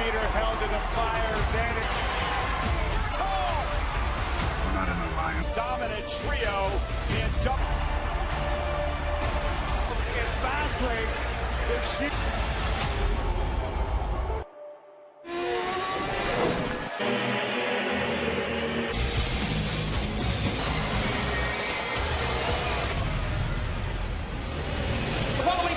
leader held to the fire, then tall. We're not in alliance. Dominant trio in double. And Fastlane, the sheep.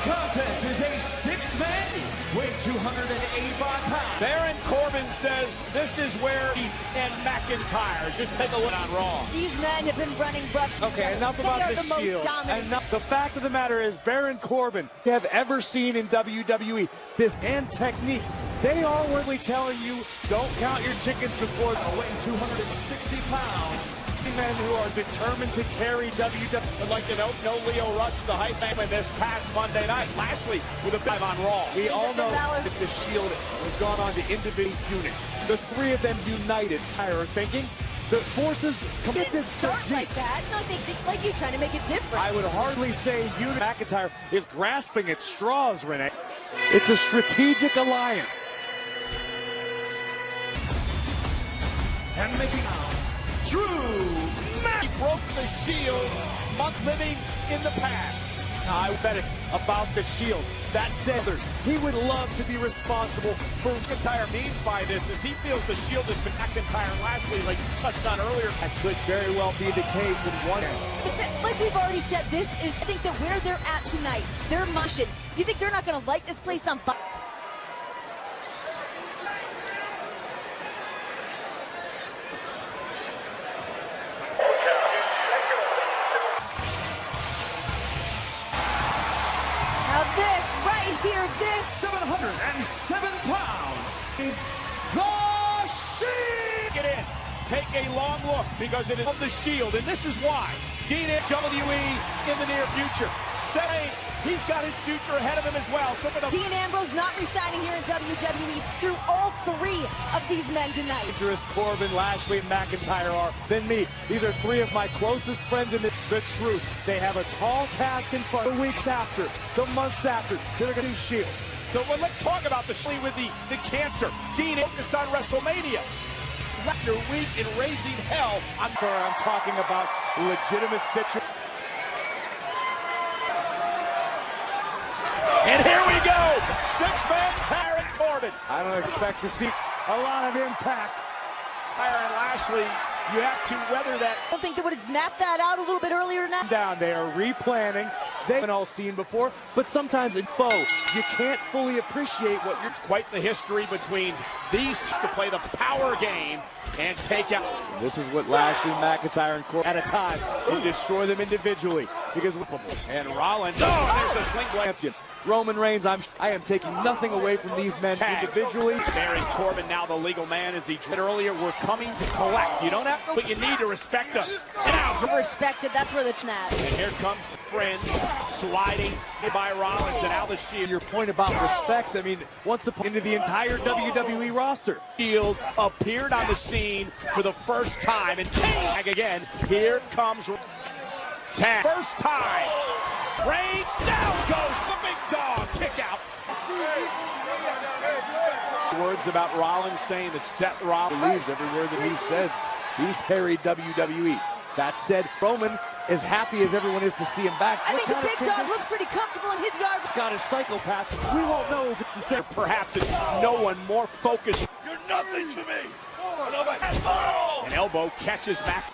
Contest is a six-man, weighing 285 pounds. Baron Corbin says this is where he and McIntyre. Just take a look on Raw. These men have been running rough. Okay, enough about the Shield. Enough. The fact of the matter is, Baron Corbin, you have ever seen in WWE, this and technique. They are really telling you, don't count your chickens before weighing 260 pounds. Men who are determined to carry WWE. I'd like to note, no Lio Rush, the hype man, this past Monday night. Lashley with a dive on Raw. We all know that the Shield has gone on to individual unit. The three of them united. I are thinking the forces commit this to start like that. It's not like you're trying to make it different. I would hardly say unit. McIntyre is grasping at straws, Renee. It's a strategic alliance. And making out. Drew He broke the Shield, living in the past. I bet it about the Shield. That said, he would love to be responsible for what McIntyre means by this is he feels the Shield has been McIntyre and Lashley, like you touched on earlier. That could very well be the case in one. Like we've already said, this is, I think, that where they're at tonight, their mission. You think they're not going to light this place on fire? This right here, this 707 pounds is the Shield. Get in. Take a long look because it is of the Shield, and this is why. Dean WWE in the near future. Says he's got his future ahead of him as well. So for the Dean Ambrose not resigning here in WWE through all three of these men tonight. Dangerous Corbin, Lashley, and McIntyre are than me. These are three of my closest friends in the truth. They have a tall task in front. The weeks after, the months after, they're going to do Shield. So let's talk about the Shield with the cancer. Dean focused on WrestleMania. After week in raising hell. I'm talking about legitimate situation. And here we go. Six-man Baron Corbin. I don't expect to see a lot of impact. Aaron Lashley, you have to weather that. I don't think they would have mapped that out a little bit earlier now. Down, they are replanning. They've been all seen before, but sometimes in foe, you can't fully appreciate what you're. It's quite the history between these two to play the power game and take out. This is what Lashley, McIntyre, and Corbin at a time and destroy them individually because. And Rollins. Oh, there's the sling blade. Champion. Roman Reigns, I am taking nothing away from these men individually. Baron Corbin, now the legal man, as he said earlier, we're coming to collect. You don't have to, but you need to respect us. And now, respected, that's where it's at. And here comes Friends sliding by Rollins and now the Shield. Your point about respect, I mean, once upon into the entire WWE roster. Shield appeared on the scene for the first time and tag again. Here comes tag. First time. Reigns, down goes the big dog, kick out. Words about Rollins saying that Seth Rollins believes every word that he said. He's carried WWE. That said, Roman, as happy as everyone is to see him back. I think the big dog looks pretty comfortable in his yard. Scottish psychopath. We won't know if it's the same. Perhaps it's no one more focused. You're nothing to me. An elbow catches back.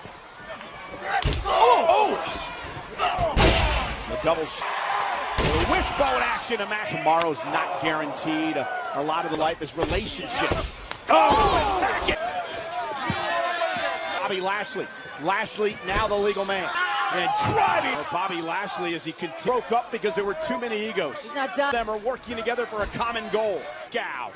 The double wishbone action. A match tomorrow's not guaranteed. A lot of the life is relationships. Oh, and back it. Bobby Lashley. Lashley now the legal man. And driving Bobby Lashley as he broke up because there were too many egos. He's not done. Them are working together for a common goal. Gow.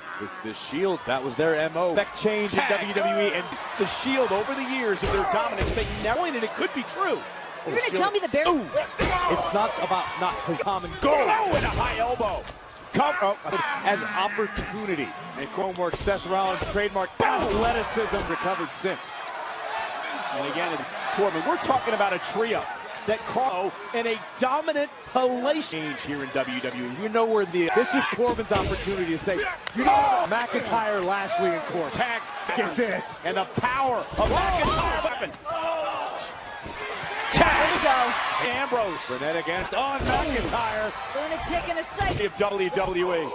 The Shield, that was their MO. That change in WWE, and the Shield over the years of their dominance, they never pointed it could be true. You're going to tell me the bear. It's not about not his common goal. Oh, and a high elbow. As opportunity. And Chrome Seth Rollins' trademark athleticism recovered since. And again, Corbin, we're talking about a trio. that call in a dominant hellacious change here in WWE. You know where this is Corbin's opportunity to say, you know, McIntyre, Lashley, and Corbin. Tag. Get this. And the power of McIntyre weapon. There we go. Ambrose. Burnett against on McIntyre. Lunatic in a sight. Of WWE.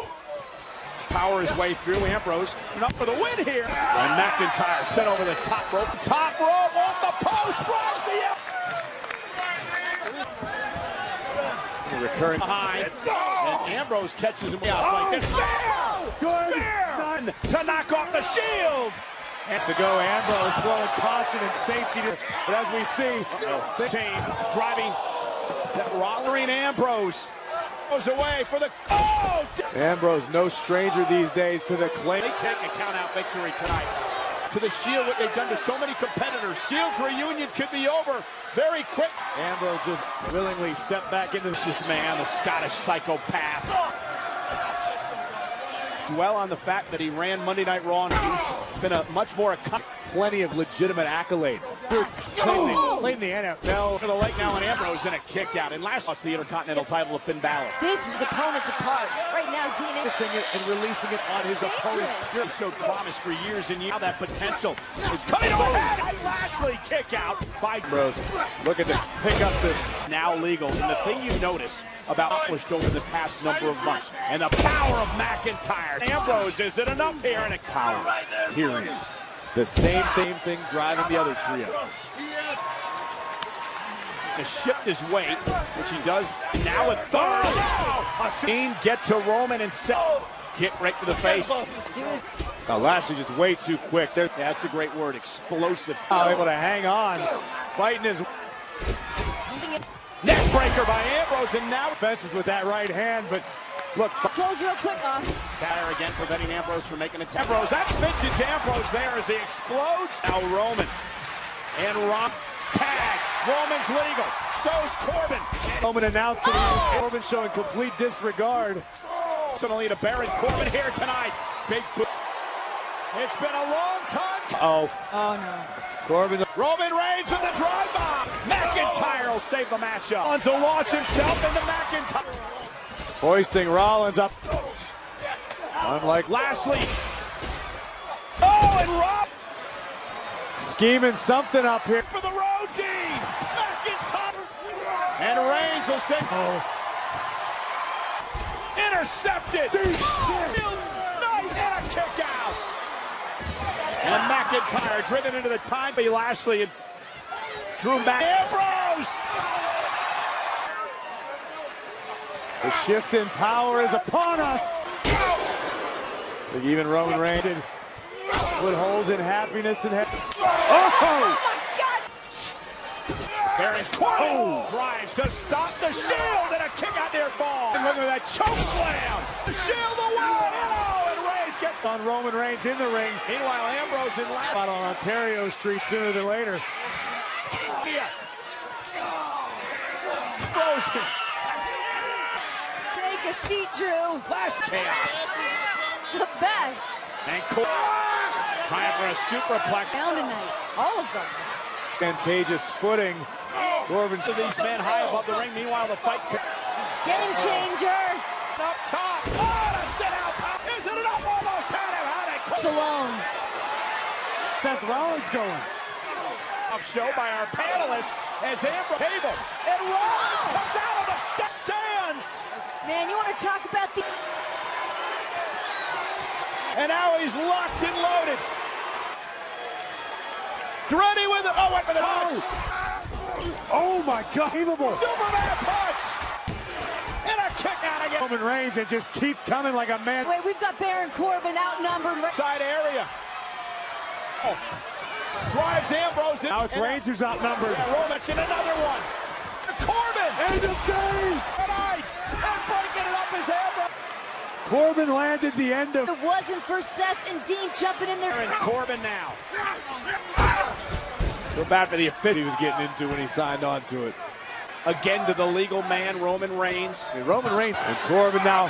Power his way through. Ambrose up for the win here. And McIntyre sent over the top rope. Top rope off the post. Drives the recurring behind. And Ambrose catches him like this. Spear! To knock off the Shield. And to go, Ambrose blowing caution and safety. But as we see, the team driving that Rollering Ambrose goes away for the Ambrose, no stranger these days to the claim. They take a count-out victory tonight. To the Shield, what they've done to so many competitors. Shield's reunion could be over very quick. Ambrose just willingly stepped back into this man, the Scottish psychopath. Dwell on the fact that he ran Monday Night Raw, and he's been a much more plenty of legitimate accolades. Playing the NFL. To the leg now, and Ambrose in a kick out. And last lost the Intercontinental title of Finn Balor. This was opponents apart. Right now, Dean missing it and releasing it on his opponent. He showed promise for years and years. Now that potential is coming to a head. Lashley kick out by Ambrose. Looking to pick up this. Now legal. And the thing you notice about accomplished over the past number of months, and the power of McIntyre. Ambrose, is it enough here? And a power hearing. The same thing driving the other trio. To shift his weight, which he does now a third. A scene get to Roman and set. Kick right to the face. Now Lashley just way too quick. Yeah, that's a great word, explosive. Able to hang on, fighting his neck breaker by Ambrose, and now fences with that right hand, but look. Close real quick off. Batter again, preventing Ambrose from making a Ambrose, that's vintage Ambrose there as he explodes. Now Roman and tag. Roman's legal. So's Corbin. Roman announced it. Corbin showing complete disregard. Suddenly to Baron Corbin here tonight. Big boost. It's been a long time. Oh no. Corbin. Roman Reigns with the drive bomb. McIntyre will save the matchup. Rollins will launch himself into McIntyre. Hoisting Rollins up. Unlike Lashley. Oh, and Rob scheming something up here for the road deed. McIntyre. And Reigns will send. Intercepted. And a kick out. And McIntyre driven into the time by Lashley and Drew Ambrose. The shift in power is upon us. Even Roman Reigns did put holes in happiness and Oh my God! Baron Corbin drives to stop the Shield and a kick out near fall. And look at that choke slam. The Shield away. And Reigns gets on Roman Reigns in the ring. Meanwhile, Ambrose in last out on Ontario Street sooner than later. Here. Frozen. Take a seat, Drew. Last chaos. The best. And Corbin trying for a superplex. Down tonight. All of them. Advantageous footing. Corbin to these men high above the ring. Meanwhile, the fight. Game changer. Up top. Oh, to sit out. Is it enough? Almost had him. How they It's alone. Seth Rollins going. Off show by our panelists as Ambrose table. And Rollins comes out of the stands. Man, you want to talk about the... And now he's locked and loaded. Ready with it. Oh, wait for the punch. Oh my God. Superman punch. And a kick out again. Roman Reigns and just keep coming like a man. Wait, we've got Baron Corbin outnumbered. Side area. Oh. Drives Ambrose in. Now it's Reigns who's outnumbered. Yeah, Roman and another one. Corbin. End of days. Tonight. And breaking it up is Ambrose. Corbin landed the end of. It wasn't for Seth and Dean jumping in there. And Corbin now. Go back to the fit he was getting into when he signed on to it. Again to the legal man, Roman Reigns. And Roman Reigns and Corbin now.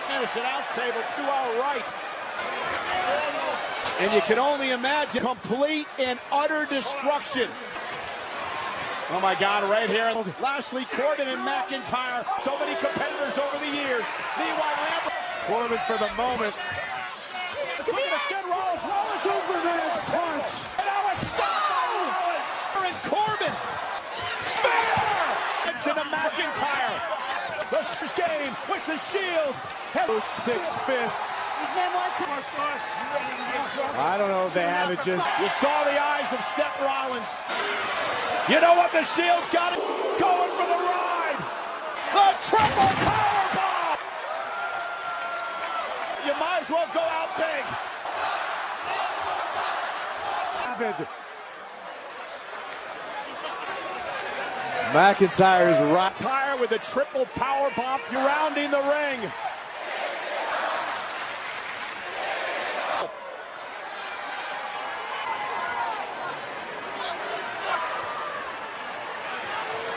There's an announce table to our right. And you can only imagine complete and utter destruction. Oh my God, right here. Lashley, Corbin, and McIntyre. So many competitors over the years. Meanwhile, Corbin for the moment. Look at Seth Rollins. Superman punch. And now a stop by Rollins. And Corbin. Spear! To the McIntyre. The game with the Shield. Six fists. These men want to. I don't know if they have it just. You saw the eyes of Seth Rollins. You know what? The Shield's got it. Going for the ride. The triple powerbomb. You might as well go out big. Avid. McIntyre's right. Tire with a triple powerbomb surrounding the ring.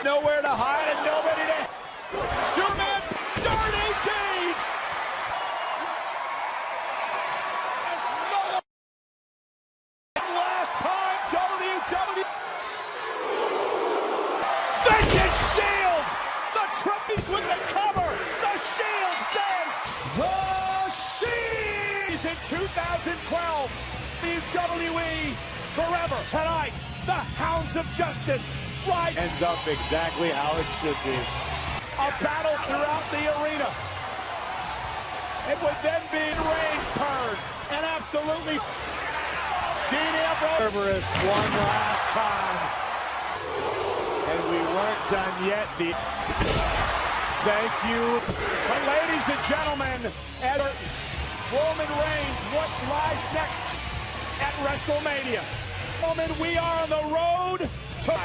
Nowhere to hide and nobody to. Superman, dirty deeds. Last time, WWE. Vintage Shield. The Trumpies with the cover. The Shield stands. The Shield in 2012. WWE forever. Tonight, the Hounds of Justice. Right. Ends up exactly how it should be. A battle throughout the arena. It would then be Reigns' turn. And absolutely Dean Ambrose. Cerberus one last time. And we weren't done yet. Thank you. But ladies and gentlemen, at Roman Reigns, what lies next at WrestleMania? Roman, we are on the road to